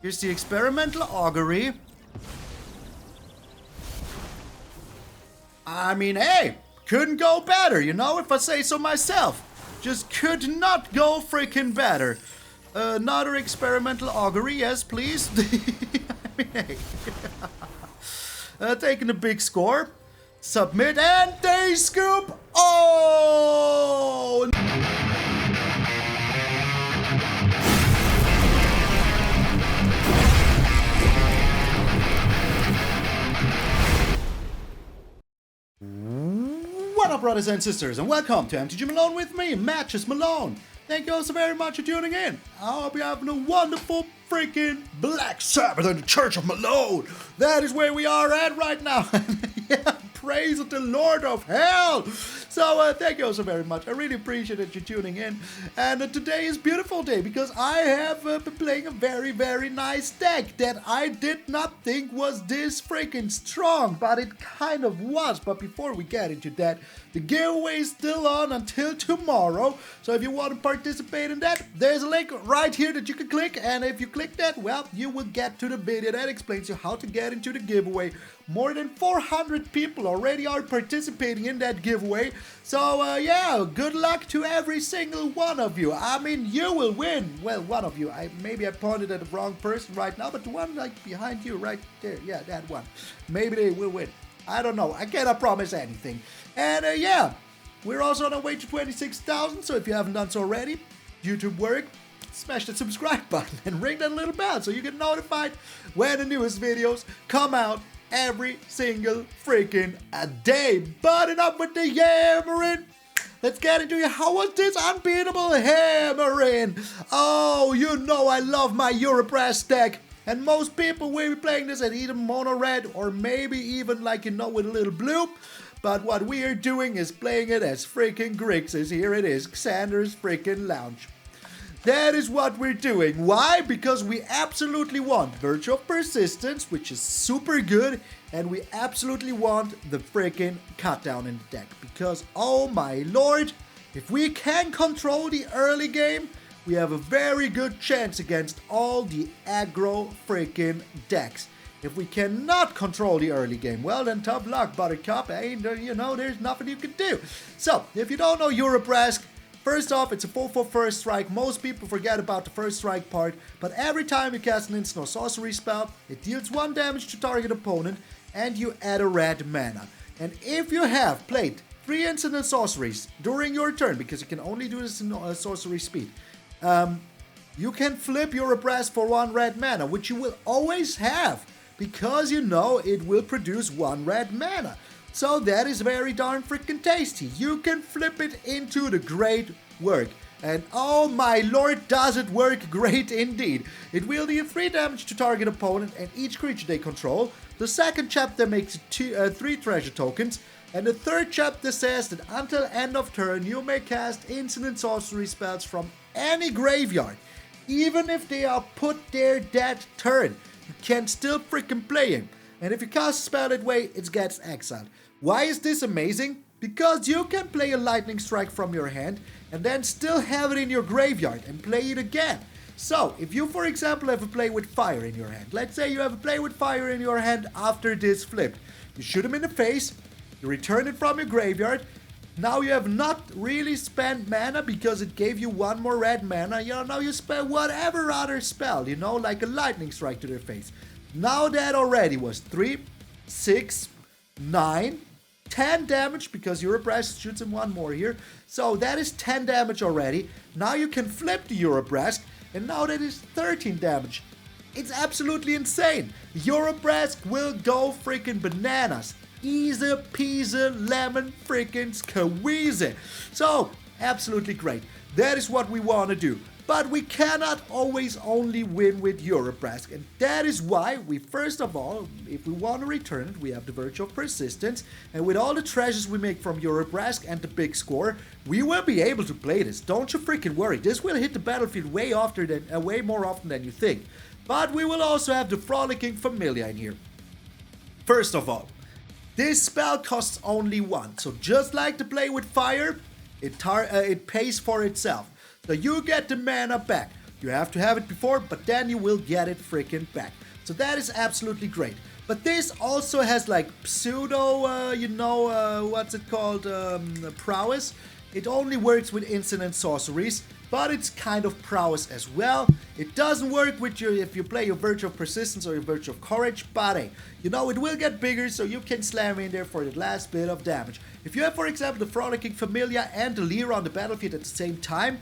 Here's the Experimental Augury. I mean, hey, couldn't go better, you know, if I say so myself. Just could not go freaking better. Another Experimental Augury, yes, please. I mean, hey. Taking a big score. Submit, and they scoop. Oh! What up, brothers and sisters, and welcome to MTG Malone with me, MtgA Malone. Thank you all so very much for tuning in. I hope you're having a wonderful freaking Black Sabbath in the Church of Malone. That is where we are at right now. Yeah, praise the Lord of Hell. So thank you all so very much. I really appreciate that you're tuning in. And today is a beautiful day because I have been playing a very, very nice deck that I did not think was this freaking strong, but it kind of was. But before we get into that, the giveaway is still on until tomorrow. So if you want to participate in that, there's a link right here that you can click. And if you click that, well, you will get to the video that explains you how to get into the giveaway. More than 400 people already are participating in that giveaway. So yeah, good luck to every single one of you. I mean, you will win. Well, one of you. Maybe I pointed at the wrong person right now, but the one like behind you right there. Yeah, that one. Maybe they will win. I don't know. I cannot promise anything. And yeah, we're also on our way to 26,000. So if you haven't done so already, YouTube work, smash that subscribe button and ring that little bell so you get notified when the newest videos come out every single freaking day. Button up with the hammering. Let's get into it. How was this unbeatable hammering? Oh, you know I love my Urabrask deck. And most people will be playing this at either mono red or maybe even like, you know, with a little blue. But what we are doing is playing it as freaking Grixis. Here it is, Xander's freaking lounge. That is what we're doing. Why? Because we absolutely want Virtue of Persistence, which is super good, and we absolutely want the freaking cut down in the deck. Because, oh my lord, if we can control the early game, we have a very good chance against all the aggro freaking decks. If we cannot control the early game, well then tough luck, Buttercup. Ain't, you know, there's nothing you can do. So, if you don't know Urabrask, first off, it's a 4/4 first strike. Most people forget about the first strike part, but every time you cast an instant or sorcery spell, it deals 1 damage to target opponent, and you add a red mana. And if you have played 3 instant and sorceries during your turn, because you can only do this in sorcery speed, you can flip your Urabrask for 1 red mana, which you will always have, because you know it will produce 1 red mana. So that is very darn freaking tasty. You can flip it into the great work. And oh my lord, does it work great indeed. It will deal 3 damage to target opponent and each creature they control. The second chapter makes 3 treasure tokens. And the third chapter says that until end of turn, you may cast instant and sorcery spells from any graveyard. Even if they are put there that turn, you can still freaking play him. And if you cast a spell that way, it gets exiled. Why is this amazing? Because you can play a lightning strike from your hand and then still have it in your graveyard and play it again. So, if you, for example, have a play with fire in your hand. Let's say you have a play with fire in your hand after this flipped. You shoot him in the face, you return it from your graveyard. Now you have not really spent mana because it gave you 1 more red mana. You know, now you spend whatever other spell, you know, like a lightning strike to their face. Now that already was 3, 6, 9, 10 damage because Urabrask shoots him 1 more here. So that is 10 damage already. Now you can flip the Urabrask and now that is 13 damage. It's absolutely insane. Urabrask will go freaking bananas. Easy peasy lemon freaking squeezy. So absolutely great. That is what we want to do. But we cannot always only win with Urabrask, and that is why we first of all, if we want to return it, we have the Virtue of Persistence, and with all the treasures we make from Urabrask and the big score, we will be able to play this. Don't you freaking worry, this will hit the battlefield way more often than you think. But we will also have the Frolicking Familiar in here. First of all, this spell costs only 1, so just like the play with fire, it pays for itself. So you get the mana back. You have to have it before, but then you will get it freaking back. So that is absolutely great. But this also has like pseudo, what's it called, prowess. It only works with instant and sorceries, but it's kind of prowess as well. It doesn't work with your, if you play your Virtue of Persistence or your Virtue of Courage, but hey, you know, it will get bigger, so you can slam in there for the last bit of damage. If you have, for example, the Frolicking Familiar and the Lier on the battlefield at the same time,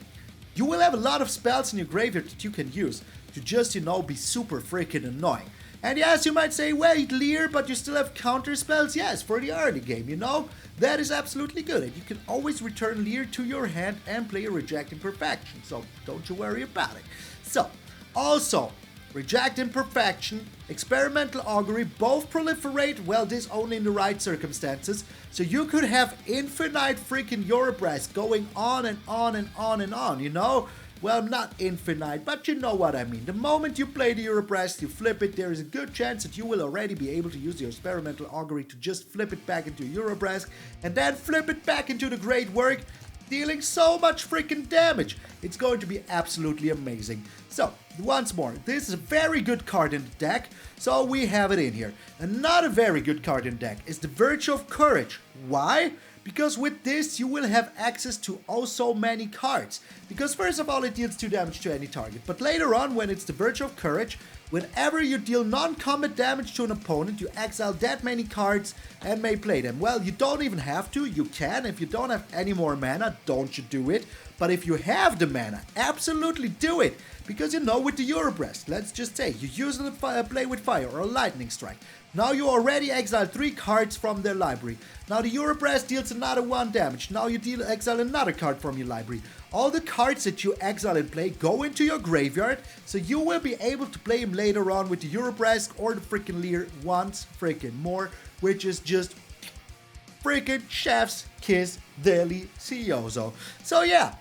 you will have a lot of spells in your graveyard that you can use to just, you know, be super freaking annoying. And yes, you might say, wait, Lier, but you still have counter spells? Yes, for the early game, you know? That is absolutely good. And you can always return Lier to your hand and play a Reject Imperfection. So don't you worry about it. So, also, Reject Imperfection, Experimental Augury, both proliferate, well, this only in the right circumstances. So you could have infinite freaking Urabrask going on and on and on and on, you know? Well, not infinite, but you know what I mean. The moment you play the Urabrask, you flip it, there is a good chance that you will already be able to use your Experimental Augury to just flip it back into Urabrask, and then flip it back into the Great Work, dealing so much freaking damage. It's going to be absolutely amazing. So, once more, this is a very good card in the deck, so we have it in here. Another very good card in the deck is the Virtue of Courage. Why? Because with this, you will have access to oh so many cards. Because first of all, it deals 2 damage to any target. But later on, when it's the Virtue of Courage, whenever you deal non-combat damage to an opponent, you exile that many cards and may play them. Well, you don't even have to. You can. If you don't have any more mana, don't you do it. But if you have the mana, absolutely do it. Because you know, with the Urabrask, let's just say, you use a play with fire or a lightning strike. Now you already exiled 3 cards from their library. Now the Urabrask deals another 1 damage. Now you exile another card from your library. All the cards that you exile and play go into your graveyard, so you will be able to play them later on with the Urabrask or the freaking Lier once freaking more, which is just freaking chef's kiss delicioso. So yeah,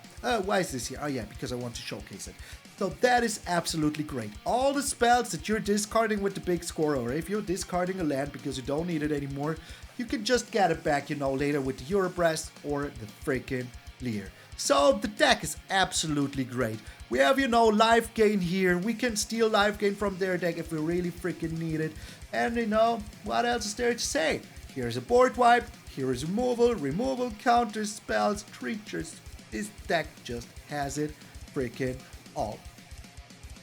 why is this here? Oh yeah, because I want to showcase it. So that is absolutely great. All the spells that you're discarding with the big score, or if you're discarding a land because you don't need it anymore, you can just get it back, you know, later with the Urabrask or the freaking Lier. So the deck is absolutely great. We have, you know, life gain here. We can steal life gain from their deck if we really freaking need it. And, you know, what else is there to say? Here's a board wipe. Here is removal, counters, spells, creatures. This deck just has it freaking all.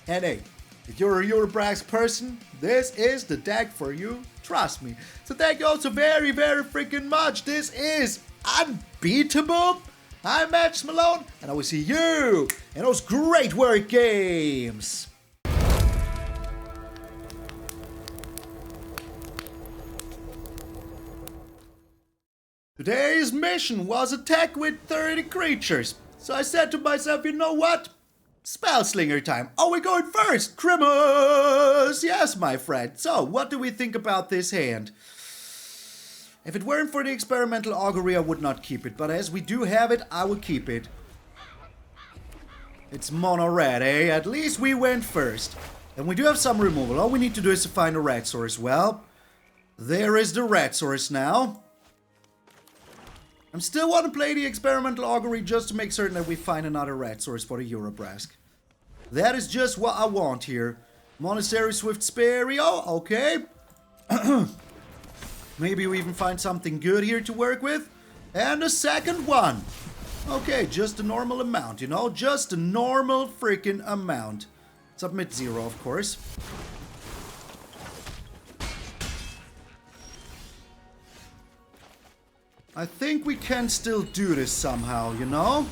And hey, if you're a Urabrask person, this is the deck for you, trust me. So thank you all so very, very freaking much. This is Unbeatable. I'm MtgA Malone, and I will see you in those great work games. Today's mission was attack with 30 creatures. So I said to myself, you know what? Spell Slinger time. Oh, we're going first. Grimace. Yes, my friend. So, what do we think about this hand? If it weren't for the Experimental Augury, I would not keep it. But as we do have it, I will keep it. It's mono red, eh? At least we went first. And we do have some removal. All we need to do is to find a red source. Well, there is the red source now. I still want to play the Experimental Augury just to make certain that we find another red source for the Urabrask. That is just what I want here. Monastery Swift Sperio, okay. Maybe we even find something good here to work with. And a second one. Okay, just a normal amount, you know? Just a normal freaking amount. Submit 0, of course. I think we can still do this somehow, you know?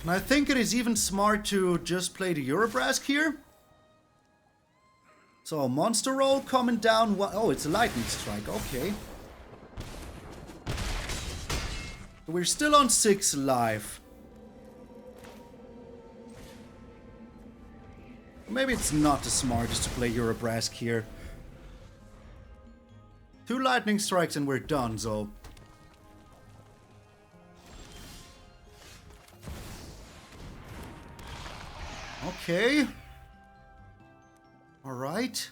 And I think it is even smart to just play the Urabrask here. So, monster roll coming down. Oh, it's a lightning strike, okay. We're still on 6 life. Maybe it's not the smartest to play Urabrask here. 2 lightning strikes and we're done, so. Okay. Alright.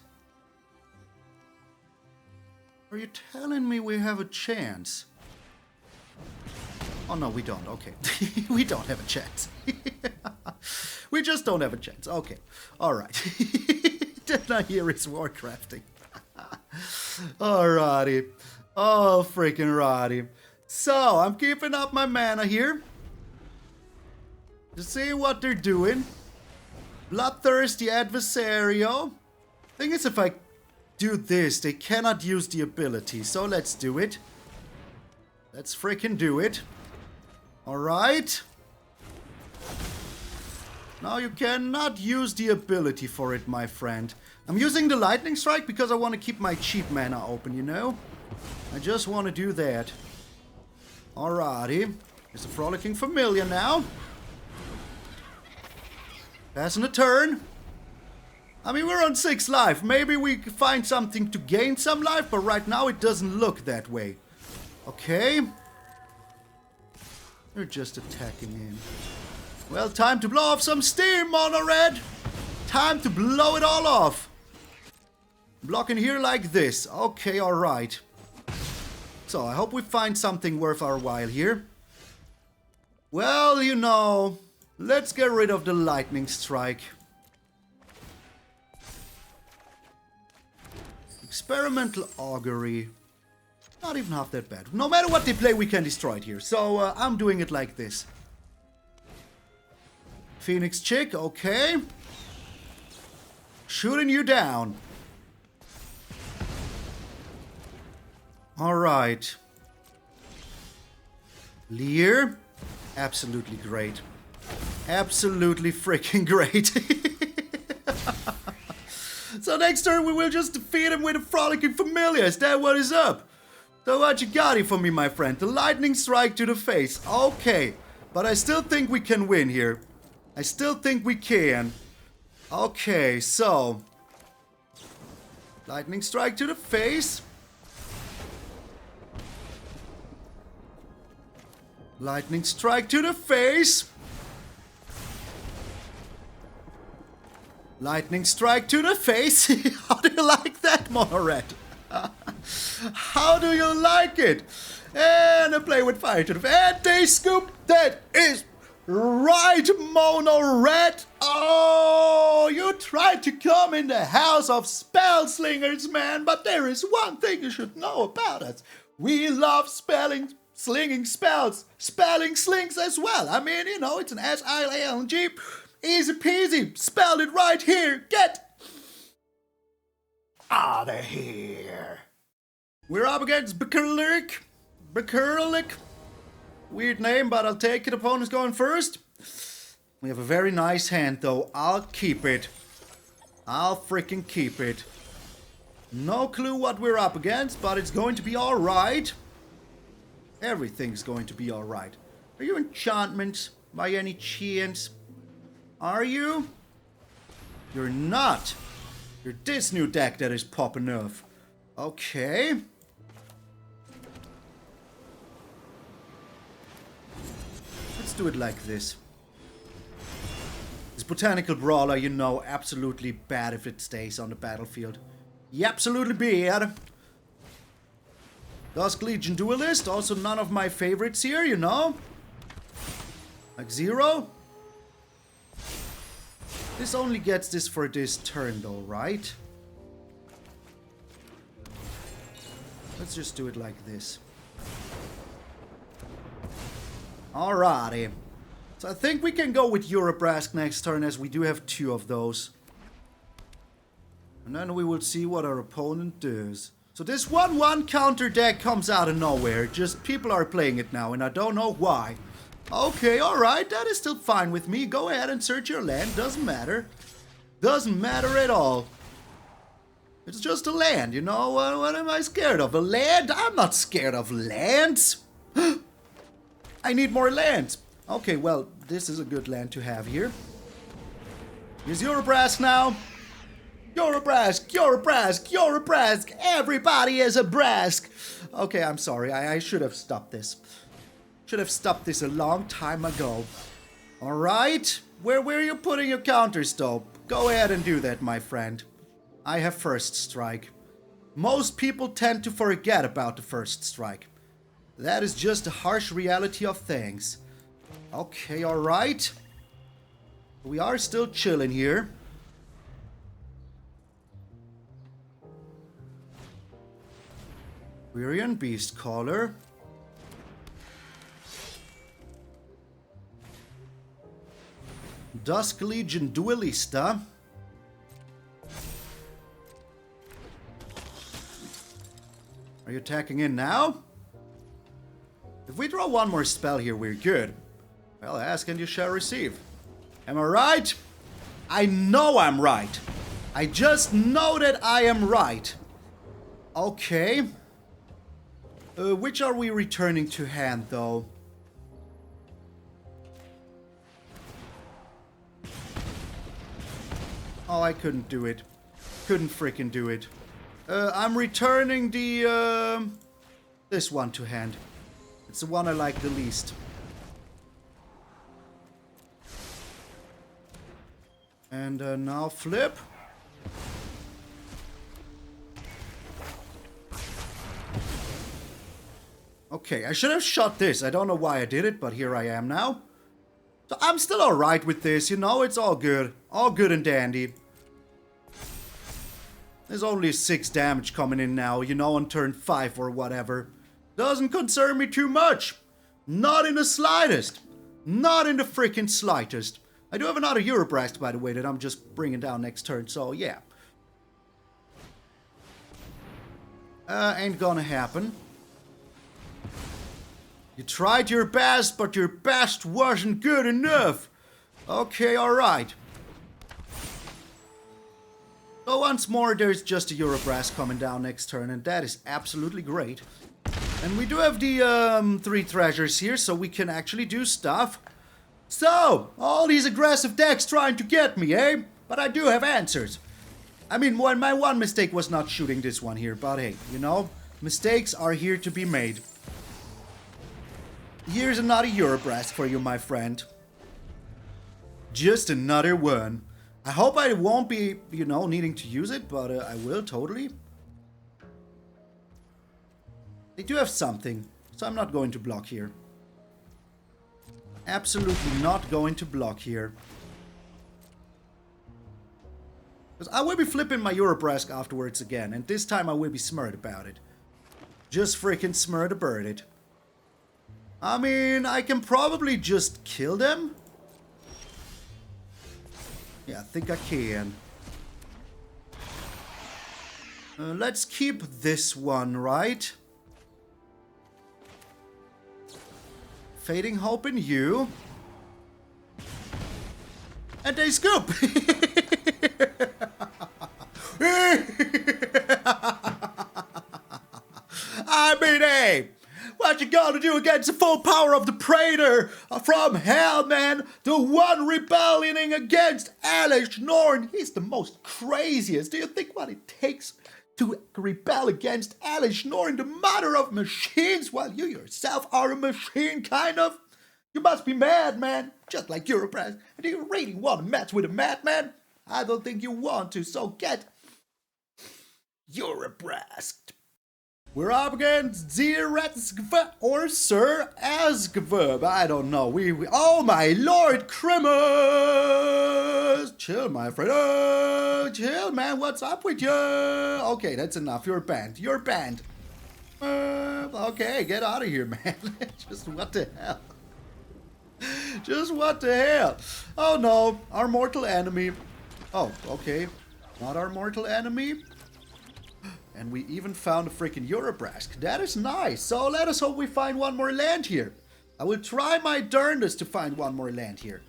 Are you telling me we have a chance? Oh no, we don't. Okay. We don't have a chance. We just don't have a chance. Okay. Alright. Then here is Warcrafting. Alrighty. Oh, freaking righty. So, I'm keeping up my mana here. To see what they're doing. Bloodthirsty Adversario. Thing is, if I do this, they cannot use the ability. So let's do it. Let's freaking do it. Alright. Now you cannot use the ability for it, my friend. I'm using the Lightning Strike because I want to keep my cheap mana open, you know? I just want to do that. Alrighty. There's a Frolicking Familiar now. Passing a turn. I mean, we're on 6 life. Maybe we find something to gain some life, but right now it doesn't look that way. Okay. They're just attacking in. Well, time to blow off some steam, Mono Red. Time to blow it all off. Blocking here like this. Okay, alright. So, I hope we find something worth our while here. Well, you know, let's get rid of the Lightning Strike. Experimental Augury. Not even half that bad. No matter what they play, we can destroy it here. So, I'm doing it like this. Phoenix Chick, okay. Shooting you down. Alright. Lier. Absolutely great. Absolutely freaking great. So next turn we will just defeat him with a Frolicking Familiar. Is that what is up? So what you got here for me, my friend? The Lightning Strike to the face. Okay. But I still think we can win here. I still think we can. Okay, so. Lightning Strike to the face. Lightning Strike to the face. Lightning Strike to the face. How do you like that, Mono Red? How do you like it? And I play with fire to the face. And they scoop. That is right, Mono Red. Oh, you tried to come in the house of spell slingers, man. But there is one thing you should know about us. We love slinging spells, spelling slings as well. I mean, you know, it's an S-I-L-N-G. Easy peasy. Spelled it right here. Get Outta Here. We're up against Bacurlic. Weird name, but I'll take it. Opponent's going first. We have a very nice hand, though. I'll keep it. I'll freaking keep it. No clue what we're up against, but it's going to be alright. Everything's going to be alright. Are you enchantments by any chance? Are you? You're not. You're this new deck that is popping off. Okay. Let's do it like this. This Botanical Brawler, you know, absolutely bad if it stays on the battlefield. Yeah, absolutely bad. Dusk Legion Duelist, also none of my favorites here, you know. Like 0. This only gets this for this turn though, right? Let's just do it like this. Alrighty. So I think we can go with Urabrask next turn, as we do have 2 of those. And then we will see what our opponent does. So this 1/1 counter deck comes out of nowhere. Just people are playing it now and I don't know why. Okay, alright, that is still fine with me. Go ahead and search your land, doesn't matter. Doesn't matter at all. It's just a land, you know? What am I scared of? A land? I'm not scared of lands. I need more lands. Okay, well, this is a good land to have here. Here's Urabrask now. Urabrask. Everybody is a Brask. Okay, I'm sorry. I should have stopped this. Should have stopped this a long time ago. Alright. Where are you putting your counters, though? Go ahead and do that, my friend. I have first strike. Most people tend to forget about the first strike. That is just the harsh reality of things. Okay, alright. We are still chilling here. Quirion Beastcaller. Dusk Legion Duelista. Are you attacking in now? If we draw one more spell here, we're good. Well, ask and you shall receive. Am I right? I know I'm right. I just know that I am right. Okay. Which are we returning to hand, though? Oh, I couldn't do it. Couldn't freaking do it. I'm returning the, this one to hand. It's the one I like the least. And now flip. Okay, I should have shot this. I don't know why I did it, but here I am now. So I'm still alright with this, you know, it's all good. All good and dandy. There's only 6 damage coming in now, you know, on turn 5 or whatever. Doesn't concern me too much. Not in the slightest. Not in the freaking slightest. I do have another Urabrask, by the way, that I'm just bringing down next turn, so yeah. Ain't gonna happen. You tried your best, but your best wasn't good enough. Okay, alright. So once more, there's just a Urabrask coming down next turn, and that is absolutely great. And we do have the 3 treasures here, so we can actually do stuff. So, all these aggressive decks trying to get me, eh? But I do have answers. I mean, my one mistake was not shooting this one here, but hey, you know, mistakes are here to be made. Here's another Urabrask for you, my friend. Just another one. I hope I won't be, you know, needing to use it, but I will totally. They do have something, so I'm not going to block here. Absolutely not going to block here. Because I will be flipping my Urabrask afterwards again, and this time I will be smart about it. Just freaking smart about it. I mean, I can probably just kill them. Yeah, I think I can. Let's keep this one, right? Fading Hope in you. And they scoop! I mean, hey! What you gonna do against the full power of the Praetor from hell, man? The one rebelling against Alice Norn. He's the most craziest. Do you think what it takes to rebel against Alice Norn, the mother of machines, while you yourself are a machine, kind of? You must be mad, man. Just like Urabrask. Do you really want to match with a madman? I don't think you want to, so get Urabrask. We're up against Ziratzgv or Sir Asgv. I don't know. Oh my lord, Crimmers! Chill, my friend. Chill, man. What's up with you? Okay, that's enough. You're banned. You're banned. Okay, get out of here, man. Just what the hell? Just what the hell? Oh no, our mortal enemy. Oh, okay. Not our mortal enemy. And we even found a freaking Urabrask. That is nice. So let us hope we find one more land here. I will try my darndest to find one more land here.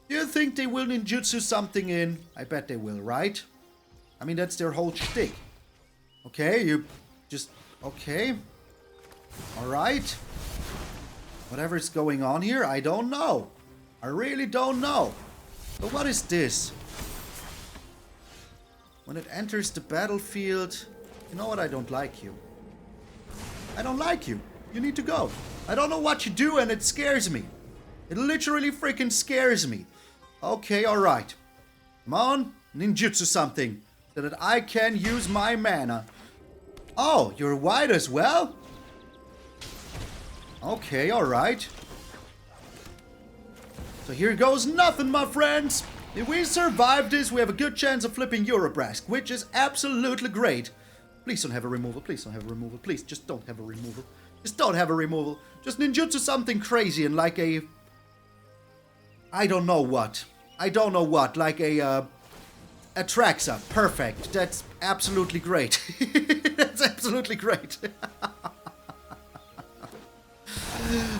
Do you think they will ninjutsu something in? I bet they will, right? I mean, that's their whole shtick. Okay, you just... Okay. Alright. Whatever is going on here, I don't know. I really don't know. But what is this? When it enters the battlefield... You know what? I don't like you. I don't like you. You need to go. I don't know what you do and it scares me. It literally freaking scares me. Okay, alright. Come on, ninjutsu something. So that I can use my mana. Oh, you're white as well? Okay, alright. So here goes nothing, my friends. If we survive this, we have a good chance of flipping Urabrask, which is absolutely great. Please don't have a removal. Please don't have a removal. Please, just don't have a removal. Just don't have a removal. Just ninjutsu something crazy and like a... I don't know what. I don't know what. Like a Atraxa. Perfect. That's absolutely great. That's absolutely great.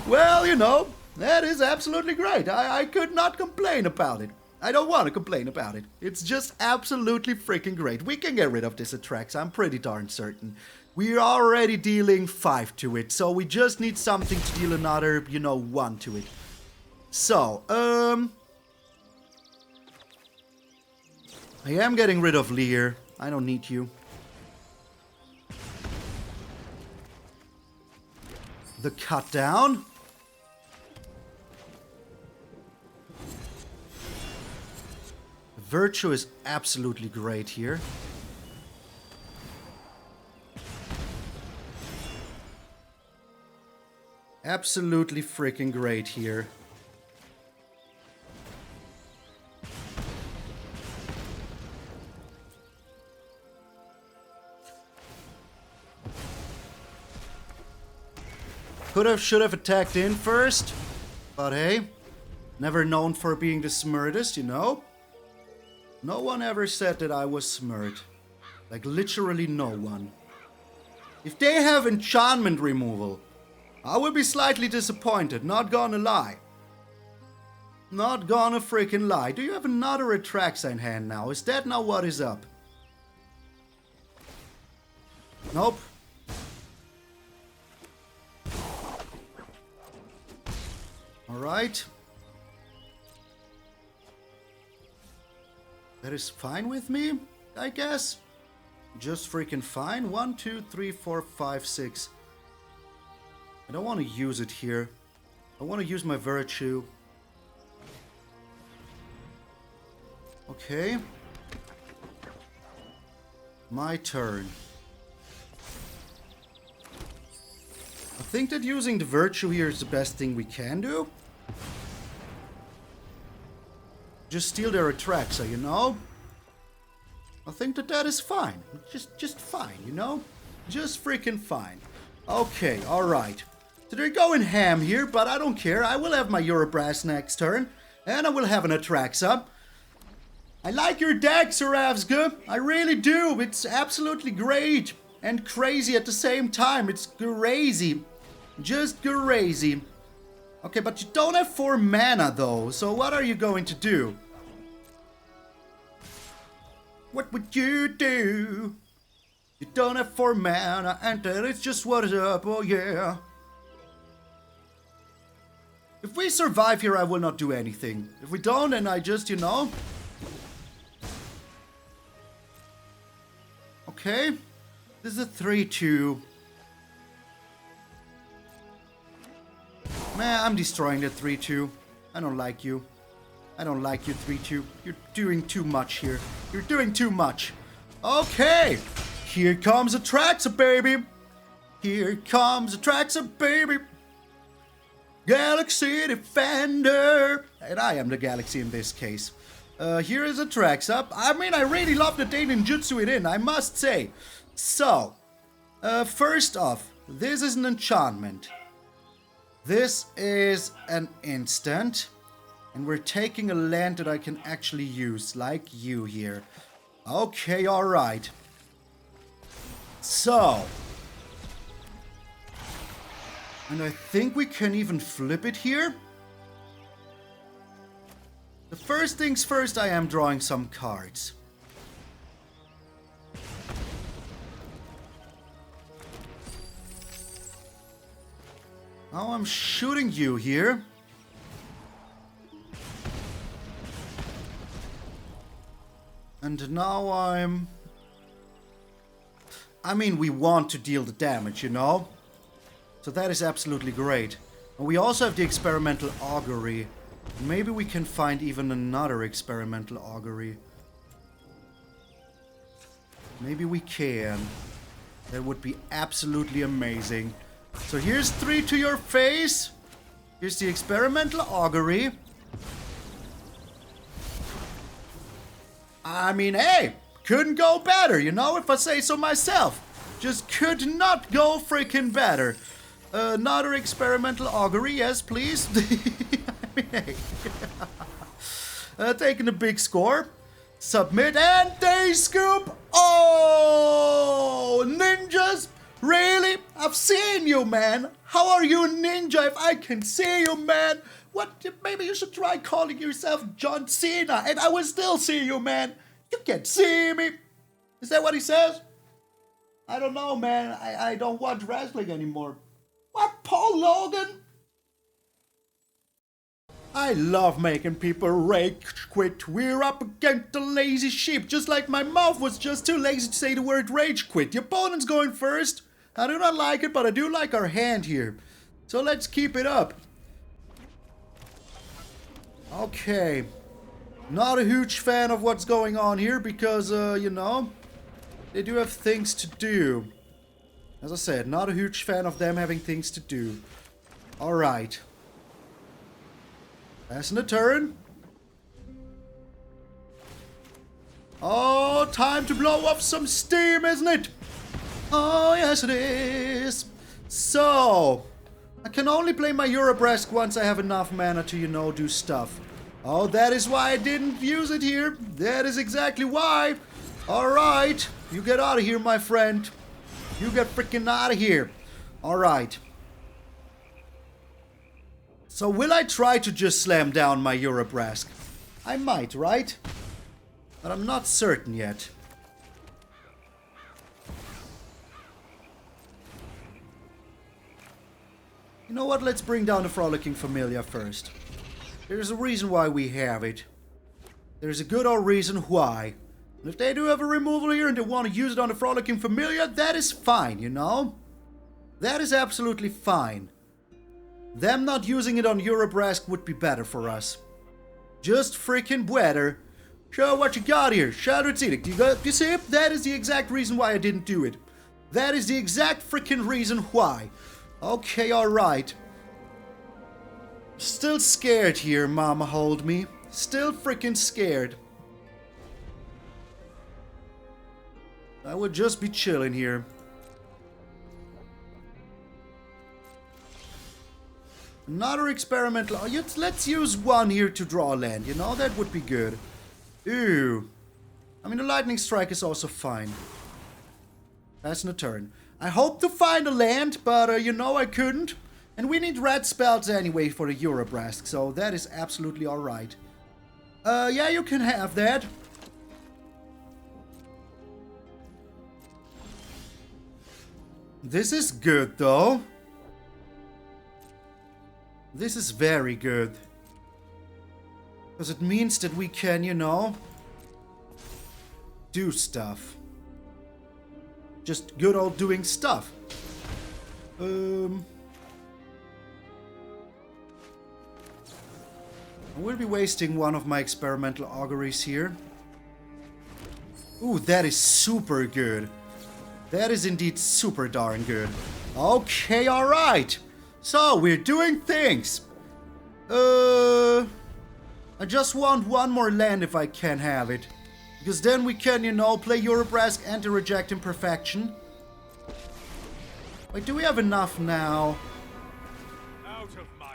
Well, you know, that is absolutely great. I could not complain about it. I don't want to complain about it. It's just absolutely freaking great. We can get rid of this Atraxa, I'm pretty darn certain. We're already dealing 5 to it, so we just need something to deal another, you know, 1 to it. So, I am getting rid of Lier. I don't need you. The cut down. Virtue is absolutely great here. Absolutely freaking great here. Could have, should have attacked in first. But hey, never known for being the smartest, you know? No one ever said that I was smart. Like, literally no one. If they have enchantment removal, I will be slightly disappointed, not gonna lie. Not gonna freaking lie. Do you have another Atraxa in hand now? Is that now what is up? Nope. Alright. That is fine with me, I guess. Just freaking fine. 1, 2, 3, 4, 5, 6. I don't want to use it here. I want to use my virtue. Okay. My turn. I think that using the virtue here is the best thing we can do. Just steal their Atraxa, you know? I think that that is fine. Just fine, you know? Just freaking fine. Okay, alright. So they're going ham here, but I don't care. I will have my Urabrask next turn. And I will have an Atraxa. I like your deck, Urabrask. I really do. It's absolutely great. And crazy at the same time. It's crazy. Just crazy. Okay, but you don't have 4 mana though, so what are you going to do? What would you do? You don't have 4 mana, and that is just what is up, oh yeah. If we survive here, I will not do anything. If we don't, then I just, you know... Okay. This is a 3-2. Man, I'm destroying the 3-2. I don't like you. I don't like you, 3-2. You're doing too much here. You're doing too much. Okay. Here comes Atraxa, baby. Here comes Atraxa, baby. Galaxy Defender. And I am the Galaxy in this case. Here is Atraxa. I mean, I really love that they ninjutsu it in, I must say. So, first off, this is an enchantment. This is an instant. And we're taking a land that I can actually use, like you here. Okay, alright. So. And I think we can even flip it here. The first things first, I am drawing some cards. Now I'm shooting you here. And now I'm... I mean, we want to deal the damage, you know? So that is absolutely great. And we also have the Experimental Augury. Maybe we can find even another Experimental Augury. Maybe we can. That would be absolutely amazing. So here's 3 to your face. Here's the Experimental Augury. I mean, hey, couldn't go better, you know, if I say so myself. Just could not go freaking better. Another Experimental Augury, yes, please. I mean, hey. Taking a big score. Submit, and they scoop. Oh, ninjas? Really? I've seen you, man. How are you, ninja, if I can see you, man? What? Maybe you should try calling yourself John Cena, and I will still see you, man. You can't see me. Is that what he says? I don't know, man. I don't watch wrestling anymore. What, Paul Logan? I love making people rage quit. We're up against the lazy sheep, just like my mouth was just too lazy to say the word rage quit. The opponent's going first. I do not like it, but I do like our hand here. So let's keep it up. Okay. Not a huge fan of what's going on here because, you know, they do have things to do. As I said, not a huge fan of them having things to do. Alright. Passing the turn. Oh, time to blow off some steam, isn't it? Oh, yes it is. So, I can only play my Urabrask once I have enough mana to, you know, do stuff. Oh, that is why I didn't use it here. That is exactly why. Alright, you get out of here, my friend. You get freaking out of here. Alright. So will I try to just slam down my Urabrask? I might, right? But I'm not certain yet. You know what? Let's bring down the Frolicking Familiar first. There's a reason why we have it. There's a good old reason why. And if they do have a removal here and they want to use it on the Frolicking Familiar, that is fine, you know? That is absolutely fine. Them not using it on Urabrask would be better for us. Just freaking better. Show what you got here. Shattered Edict. You see? That is the exact reason why I didn't do it. That is the exact freaking reason why. Okay, alright. Still scared here, mama hold me. Still freaking scared. I would just be chilling here. Another experimental... Let's use one here to draw a land, you know? That would be good. Ooh. I mean, the Lightning Strike is also fine. Passing a turn. I hope to find a land, but, you know, I couldn't. And we need red spells anyway for the Urabrask, so that is absolutely alright. Yeah, you can have that. This is good, though. This is very good. Because it means that we can, you know, do stuff. Just good old doing stuff. I will be wasting one of my Experimental Auguries here. Ooh, that is super good. That is indeed super darn good. Okay, alright. So, we're doing things. I just want one more land if I can have it. Because then we can, you know, play Urabrask and the Reject Imperfection. Wait, do we have enough now?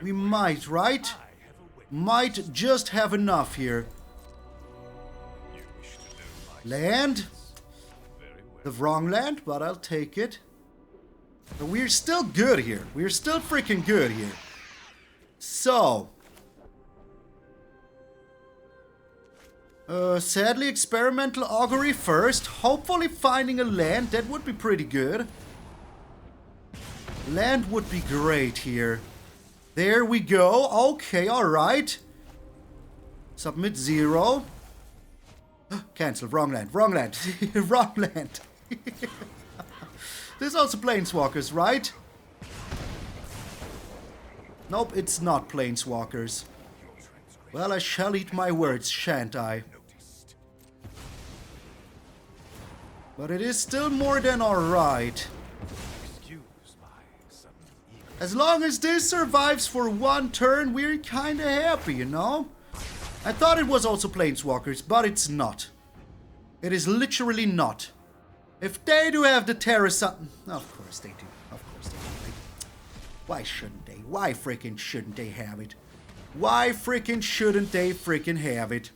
We might, right? Might just have enough here. Land? The wrong land, but I'll take it. But we're still good here. We're still freaking good here. So. Sadly, Experimental Augury first. Hopefully finding a land. That would be pretty good. Land would be great here. There we go. Okay, alright. Submit 0. Cancel. Wrong land. Wrong land. Wrong land. There's also Planeswalkers, right? Nope, it's not Planeswalkers. Well, I shall eat my words, shan't I? But it is still more than alright. As long as this survives for one turn, we're kinda happy, you know? I thought it was also Planeswalkers, but it's not. It is literally not. If they do have the Terra Sun... Of course they do. Of course they do. Why shouldn't they? Why freaking shouldn't they have it? Why freaking shouldn't they freaking have it?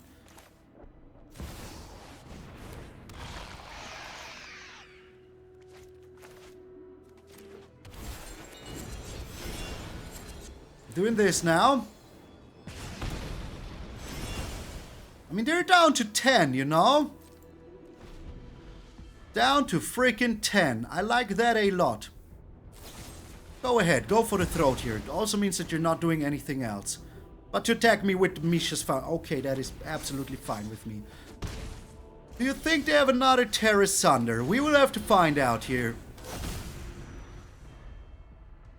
Doing this now. I mean, they're down to 10, you know? Down to freaking 10. I like that a lot. Go ahead, go for the throat here. It also means that you're not doing anything else. But to attack me with Misha's Found. Okay, that is absolutely fine with me. Do you think they have another Terra Sunder? We will have to find out here.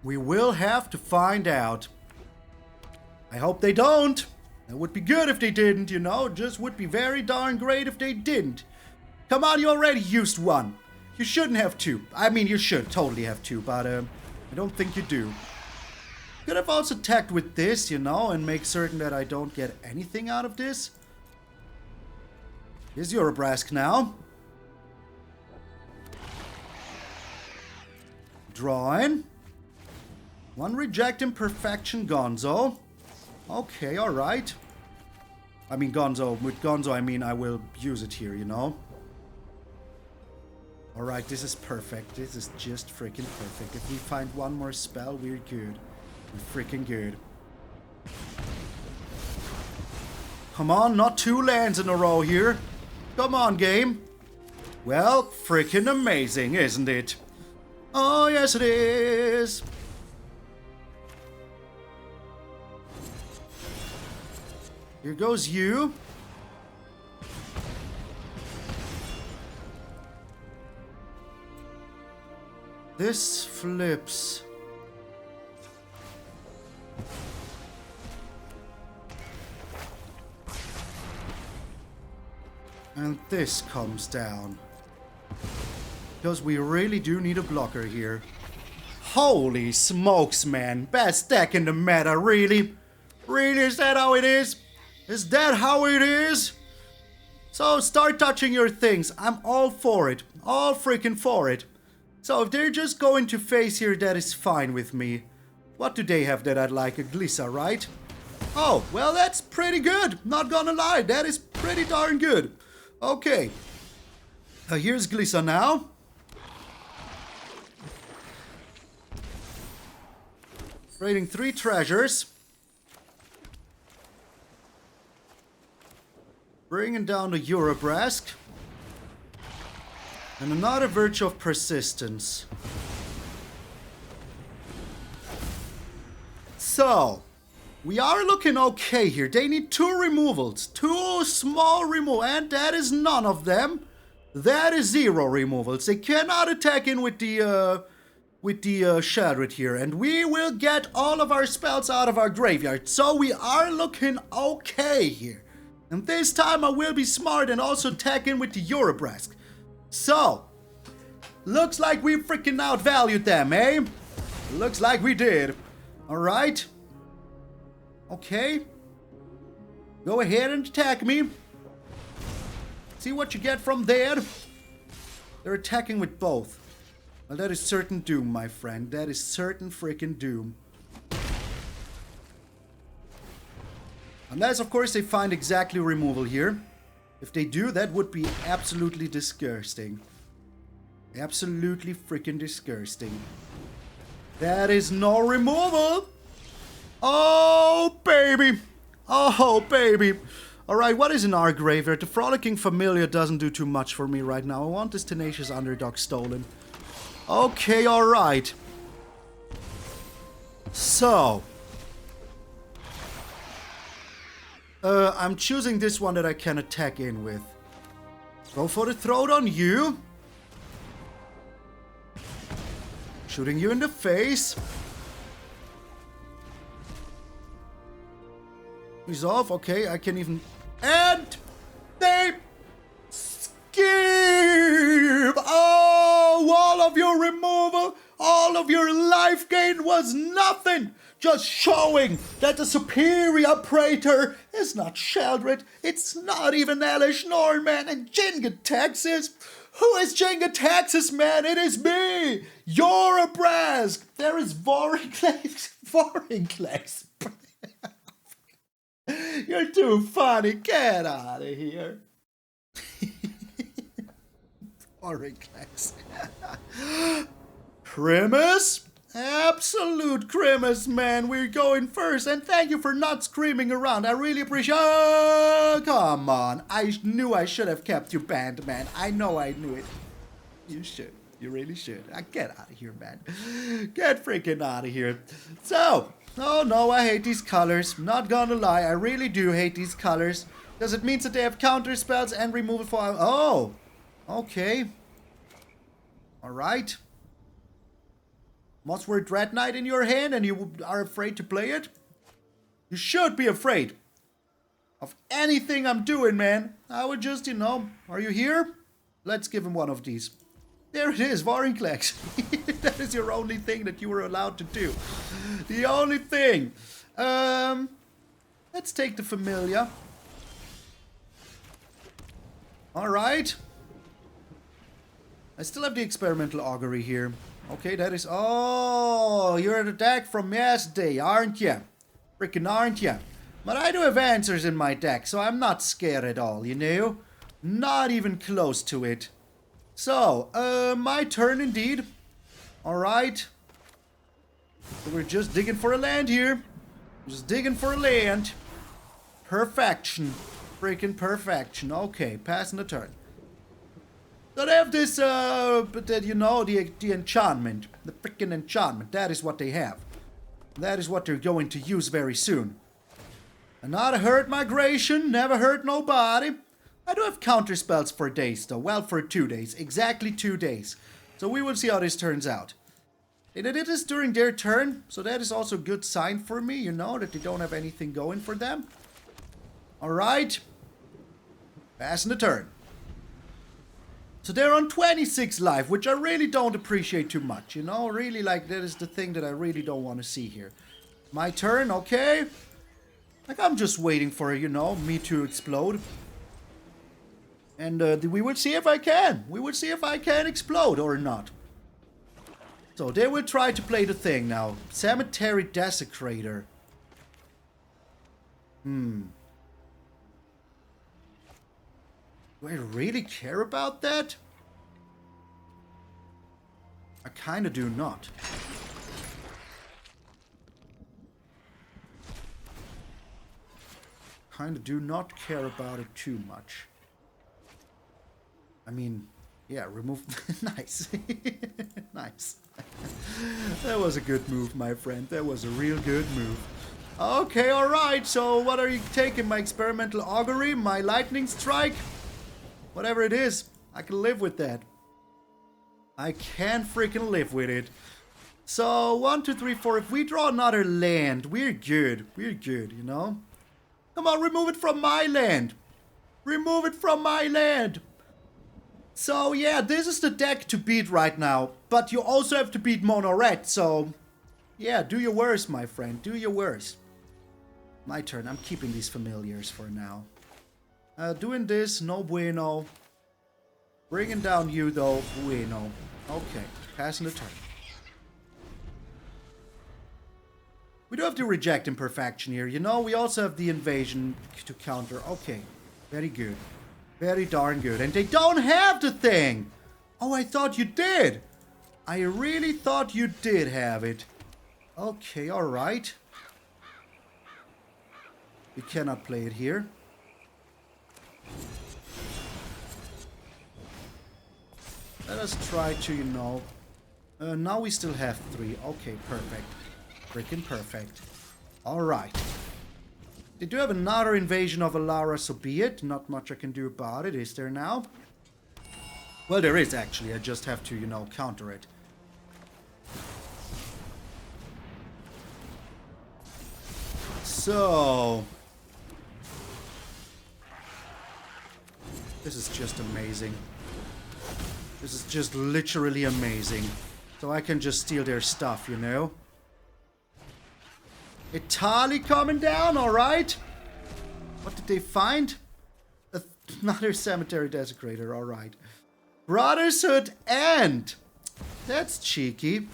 We will have to find out. I hope they don't. That would be good if they didn't, you know. Just would be very darn great if they didn't. Come on, you already used one. You shouldn't have two. I mean, you should totally have two, but I don't think you do. Could have also attacked with this, you know, and make certain that I don't get anything out of this. Here's Urabrask now. Drawing. One Reject Imperfection Gonzo. Okay, alright. I mean, Gonzo. With Gonzo, I mean I will use it here, you know. Alright, this is perfect. This is just freaking perfect. If we find one more spell, we're good. We're freaking good. Come on, not two lands in a row here. Come on, game. Well, freaking amazing, isn't it? Oh, yes it is. Here goes you. This flips. And this comes down. Because we really do need a blocker here. Holy smokes, man. Best deck in the meta, really? Really, is that how it is? Is that how it is? So start touching your things. I'm all for it. All freaking for it. So if they're just going to face here, that is fine with me. What do they have that I'd like? A Glissa, right? Oh, well that's pretty good. Not gonna lie, that is pretty darn good. Okay. Here's Glissa now. Raiding 3 treasures. Bringing down the Urabrask. And another Virtue of Persistence. So, we are looking okay here. They need 2 removals. 2 small removals. And that is none of them. That is 0 removals. They cannot attack in with the Shadred here. And we will get all of our spells out of our graveyard. So we are looking okay here. And this time I will be smart and also attack in with the Urabrask. So, looks like we freaking outvalued them, eh? Looks like we did. Alright. Okay. Go ahead and attack me. See what you get from there. They're attacking with both. Well, that is certain doom, my friend. That is certain freaking doom. Unless, of course, they find exactly removal here. If they do, that would be absolutely disgusting. Absolutely freaking disgusting. That is no removal. Oh, baby. Oh, baby. Alright, what is in our graveyard? The Frolicking Familiar doesn't do too much for me right now. I want this Tenacious Underdog stolen. Okay, alright. So. I'm choosing this one that I can attack in with. Go for the throat on you. Shooting you in the face. Resolve, okay, I can even... And they skip! Oh, all of your removal, all of your life gain was nothing. Just showing that the superior Praetor is not Sheldred, it's not even Elish Norman and Jinga Texas. Who is Jinga Texas, man? It is me, Urabrask. There is Vorinclex. You're too funny. Get out of here. Vorinclex. Grimace? Absolute Grimace, man. We're going first. And thank you for not screaming around. I really appreciate. Oh, come on. I knew I should have kept you banned, man. I know I knew it. You should. You really should. Get out of here, man. Get freaking out of here. So, oh no, I hate these colors. Not gonna lie, I really do hate these colors. Because it means that they have counter spells and removal for. Oh, okay. Alright. Mossword Dread Knight in your hand and you are afraid to play it? You should be afraid of anything I'm doing, man. I would just, you know, are you here? Let's give him one of these. There it is, Vorinclex. That is your only thing that you were allowed to do. The only thing. Let's take the Familiar. Alright. I still have the Experimental Augury here. Okay, that is... Oh, you're at attack from yesterday, aren't you? Freaking aren't you? But I do have answers in my deck, so I'm not scared at all, you know? Not even close to it. So, my turn indeed. Alright. So we're just digging for a land here. Just digging for a land. Perfection. Freaking perfection. Okay, passing the turn. So they have this, you know, the enchantment. The freaking enchantment. That is what they have. That is what they're going to use very soon. And not a hurt migration. Never hurt nobody. I do have counter spells for days, though. Well, for 2 days. Exactly 2 days. So we will see how this turns out. And it is during their turn. So that is also a good sign for me, you know, that they don't have anything going for them. Alright. Passing the turn. So they're on 26 life, which I really don't appreciate too much, you know? Really, like, that is the thing that I really don't want to see here. My turn, okay. Like, I'm just waiting for, you know, me to explode. And we will see if I can. We will see if I can explode or not. So they will try to play the thing now. Cemetery Desecrator. Do I really care about that? I kinda do not. Kinda do not care about it too much. I mean, yeah, remove... Nice. Nice. That was a good move, my friend. That was a real good move. Okay, alright. So what are you taking? My Experimental Augury? My Lightning Strike? Whatever it is, I can live with that. I can freaking live with it. So, 1, 2, 3, 4. If we draw another land, we're good. We're good, you know? Come on, remove it from my land. Remove it from my land. So, yeah, this is the deck to beat right now. But you also have to beat Mono Red, so... Yeah, do your worst, my friend. Do your worst. My turn. I'm keeping these familiars for now. Doing this, no bueno. Bringing down you, though, bueno. Okay, passing the turn. We do have to Reject Imperfection here. You know, we also have the Invasion to counter. Okay, very good. Very darn good. And they don't have the thing! Oh, I thought you did! I really thought you did have it. Okay, alright. We cannot play it here. Let us try to, you know... now we still have 3. Okay, perfect. Freaking perfect. Alright. They do have another invasion of Alara, so be it. Not much I can do about it, is there now? Well, there is actually. I just have to, you know, counter it. So... This is just amazing. This is just literally amazing. So I can just steal their stuff, you know. Italy coming down, alright. What did they find? Another cemetery desecrator, alright. Brotherhood and... That's cheeky.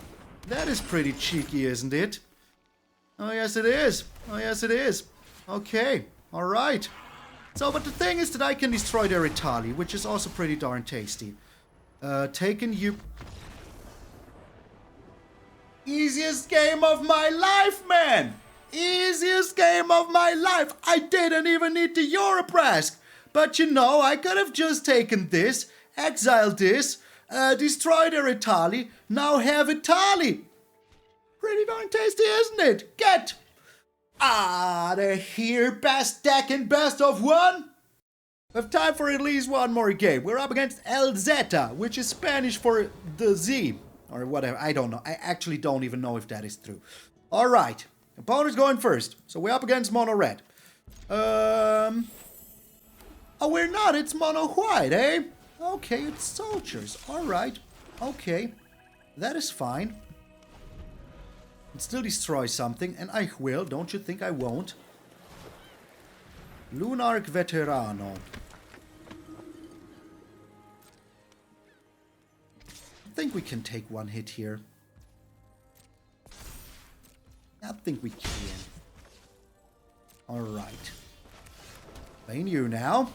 That is pretty cheeky, isn't it? Oh, yes, it is. Oh, yes, it is. Okay, alright. So, but the thing is that I can destroy their Italy, which is also pretty darn tasty. Taking you... Easiest game of my life, man! Easiest game of my life! I didn't even need the Urabrask! But you know, I could have just taken this, exiled this, destroyed their Italy, now have Italy! Pretty darn tasty, isn't it? Get Outta Here, best deck in best of one! We have time for at least one more game. We're up against El Zeta, which is Spanish for the Z. Or whatever, I don't know. I actually don't even know if that is true. Alright, opponent's going first. So we're up against mono red. Oh, we're not. It's mono white, eh? Okay, it's soldiers. Alright. Okay. That is fine. It still destroy something, and I will. Don't you think I won't? Lunarch Veterano. I think we can take one hit here. I think we can. Alright. Playing you now.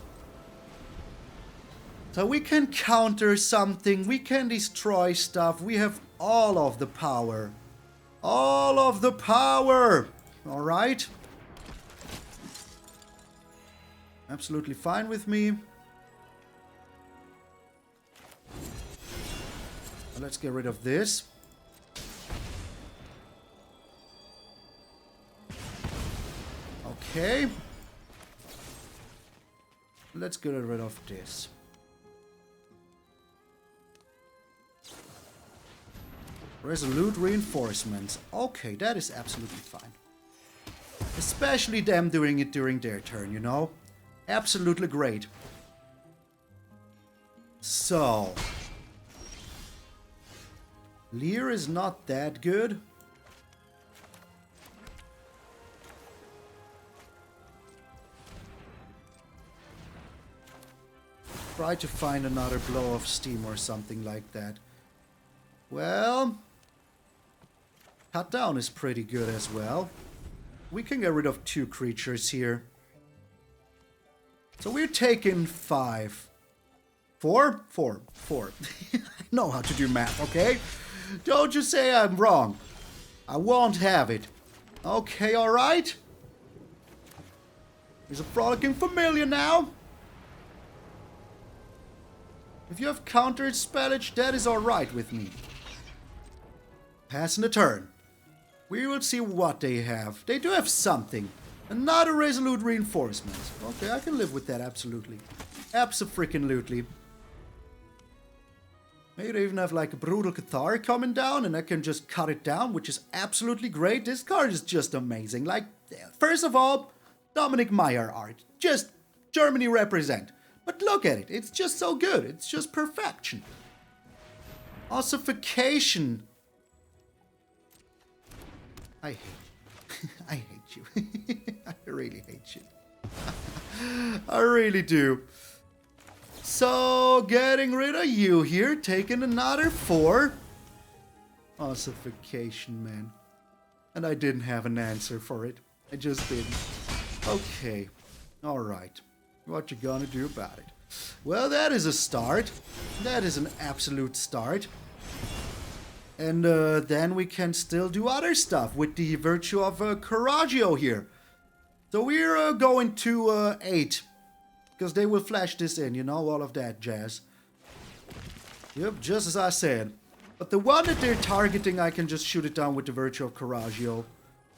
So we can counter something. We can destroy stuff. We have all of the power. All of the power. Alright. Absolutely fine with me. Let's get rid of this. Okay. Let's get rid of this. Resolute reinforcements. Okay, that is absolutely fine. Especially them doing it during their turn, you know? Absolutely great. So... Lier is not that good. Try to find another blow of steam or something like that. Well, cut down is pretty good as well. We can get rid of 2 creatures here. So we're taking 5. 4? 4. 4. I know how to do math, okay? Don't you say I'm wrong. I won't have it. Okay, alright. There's a Frolicking Familiar now. If you have countered spellage, that is alright with me. Passing the turn. We will see what they have. They do have something. Another Resolute Reinforcement. Okay, I can live with that, absolutely. Abso-freaking-lutely. Maybe they even have like a Brutal Cathar coming down and I can just cut it down, which is absolutely great. This card is just amazing. Like, first of all, Dominic Meyer art. Just Germany represent. But look at it. It's just so good. It's just perfection. Ossification. I hate you. I hate you. I really hate you. I really do. So, getting rid of you here, taking another 4. Ossification, man. And I didn't have an answer for it. I just didn't. Okay. Alright. What you gonna do about it? Well, that is a start. That is an absolute start. And then we can still do other stuff with the virtue of Coraggio here. So we're going to 8. Because they will flash this in, you know, all of that jazz. Yep, just as I said. But the one that they're targeting, I can just shoot it down with the virtue of Coraggio.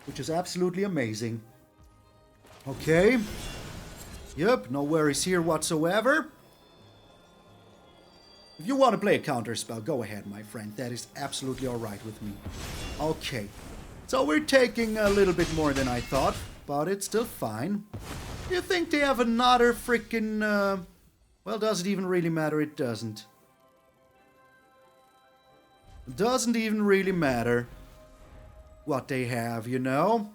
Which is absolutely amazing. Okay. Yep, no worries here whatsoever. If you want to play a counter spell, go ahead, my friend. That is absolutely alright with me. Okay. So we're taking a little bit more than I thought. But it's still fine. You think they have another freaking... Well, does it even really matter? It doesn't. Doesn't even really matter what they have, you know?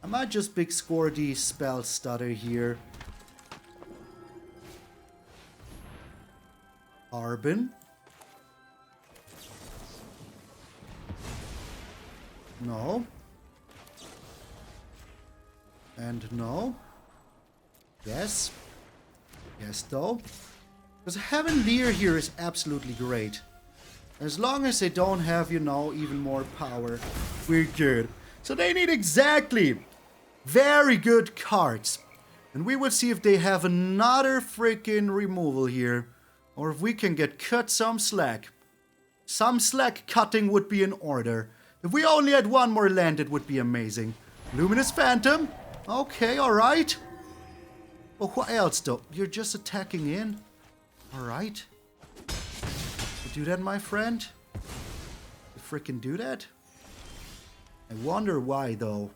I might just big score the Spell Stutter here. Carbon. No. And no. Yes. Yes, though. Because having Lier here is absolutely great. As long as they don't have, you know, even more power, we're good. So they need exactly very good cards. And we will see if they have another freaking removal here. Or if we can get cut some slack. Some slack cutting would be in order. If we only had one more land, it would be amazing. Luminous Phantom. Okay, alright. Well, what else though? You're just attacking in? Alright. You do that, my friend? You freaking do that? I wonder why though.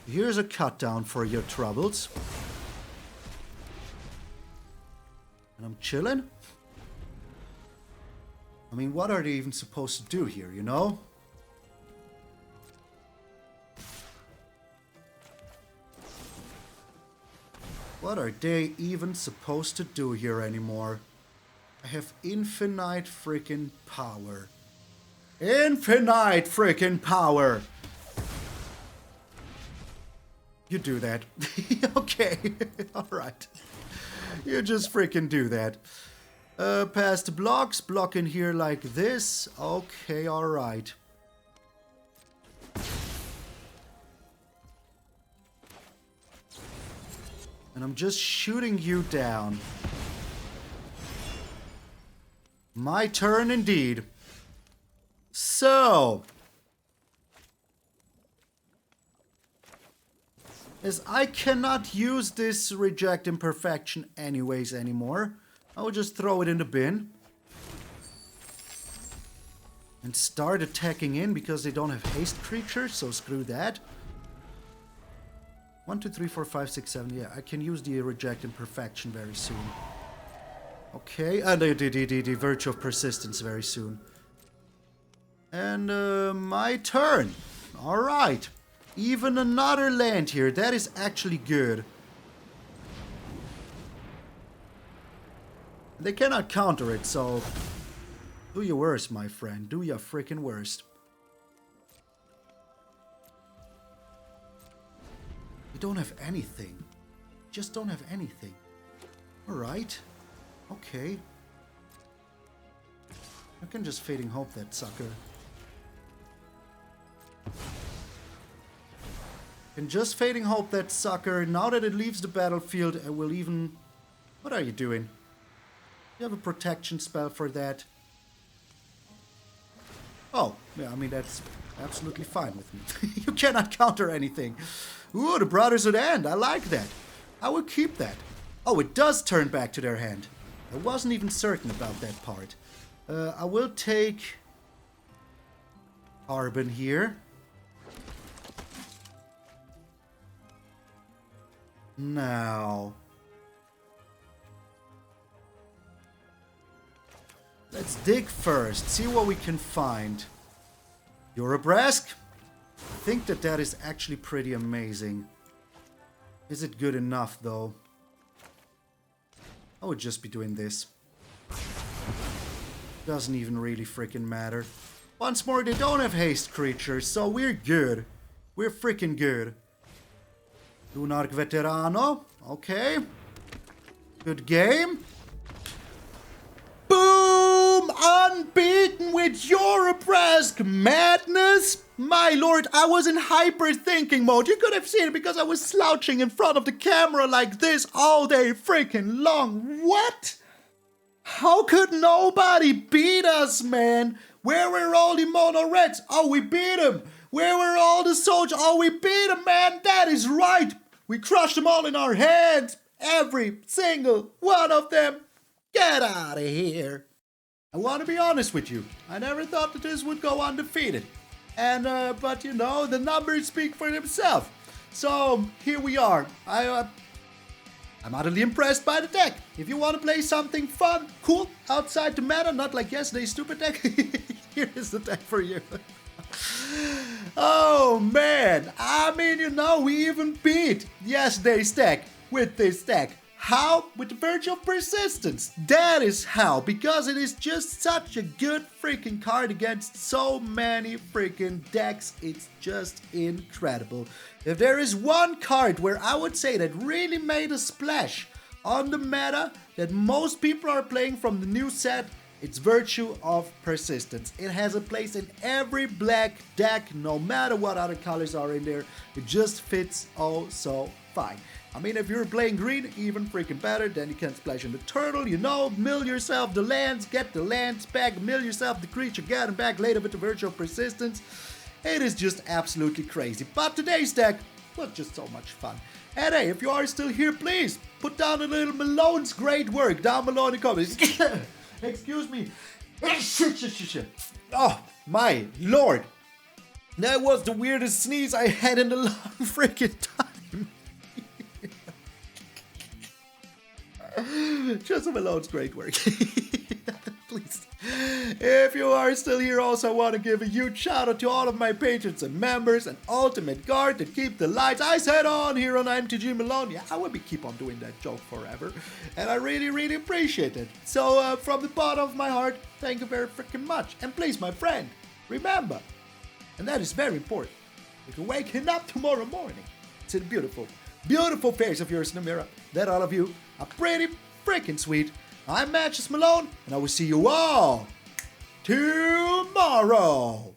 Here's a cut down for your troubles. And I'm chilling. I mean, what are they even supposed to do here, you know? What are they even supposed to do here anymore? I have infinite freaking power. Infinite freaking power! You do that. Okay, alright. You just freaking do that. Past the blocks, block in here like this. Okay, alright. And I'm just shooting you down. My turn indeed. So, as I cannot use this Reject Imperfection anyways anymore, I will just throw it in the bin. And start attacking in because they don't have haste creatures, so screw that. 1, 2, 3, 4, 5, 6, 7. Yeah, I can use the Reject Imperfection very soon. Okay, and the Virtue of Persistence very soon. And my turn. Alright. Even another land here. That is actually good. They cannot counter it, so do your worst, my friend. Do your freaking worst. You don't have anything. Just don't have anything. Alright. Okay. I can just Fading Hope that sucker. Can just Fading Hope that sucker. Now that it leaves the battlefield, I will even... What are you doing? You have a protection spell for that. Oh, yeah, I mean, that's absolutely fine with me. You cannot counter anything. Ooh, the Brotherhood end. I like that. I will keep that. Oh, it does turn back to their hand. I wasn't even certain about that part. I will take Carbon here. Now, let's dig first, see what we can find. Urabrask? I think that is actually pretty amazing. Is it good enough, though? I would just be doing this. Doesn't even really freaking matter. Once more, they don't have haste creatures, so we're good. We're freaking good. Lunark Veterano. Okay. Good game. Boom! Unbeaten with Urabrask madness! My lord, I was in hyper thinking mode. You could have seen it because I was slouching in front of the camera like this all day freaking long. What? How could nobody beat us, man? Where were all the mono reds? Oh, we beat them. Where were all the soldiers? Oh, we beat them, man. That is right. We crushed them all in our hands. Every single one of them. Get out of here. I want to be honest with you. I never thought that this would go undefeated. And, but you know, the numbers speak for themselves. So, here we are. I'm utterly impressed by the deck. If you want to play something fun, cool, outside the meta, not like yesterday's stupid deck, here is the deck for you. Oh man, I mean, you know, we even beat yesterday's deck with this deck. How? With the Virtue of Persistence. That is how, because it is just such a good freaking card against so many freaking decks. It's just incredible. If there is one card where I would say that really made a splash on the meta that most people are playing from the new set, it's Virtue of Persistence. It has a place in every black deck, no matter what other colors are in there. It just fits oh so fine. I mean, if you're playing green, even freaking better, then you can splash in the turtle, you know, mill yourself the lands, get the lands back, mill yourself the creature, get them back later with the Virtue of Persistence. It is just absolutely crazy. But today's deck was just so much fun. And hey, if you are still here, please put down a little Malone's great work down below in the comments. Excuse me. Oh, my lord. That was the weirdest sneeze I had in a long freaking time. Just Malone's great work. Please. If you are still here, also I want to give a huge shout out to all of my patrons and members and Ultimate Guard that keep the lights I set on here on MTG Malone. Yeah, I will keep on doing that joke forever. And I really, really appreciate it. So from the bottom of my heart, thank you very freaking much. And please, my friend, remember, and that is very important, if you're waking up tomorrow morning, see the beautiful, beautiful face of yours in the mirror, that all of you are pretty freaking sweet. I'm MtgA Malone, and I will see you all tomorrow.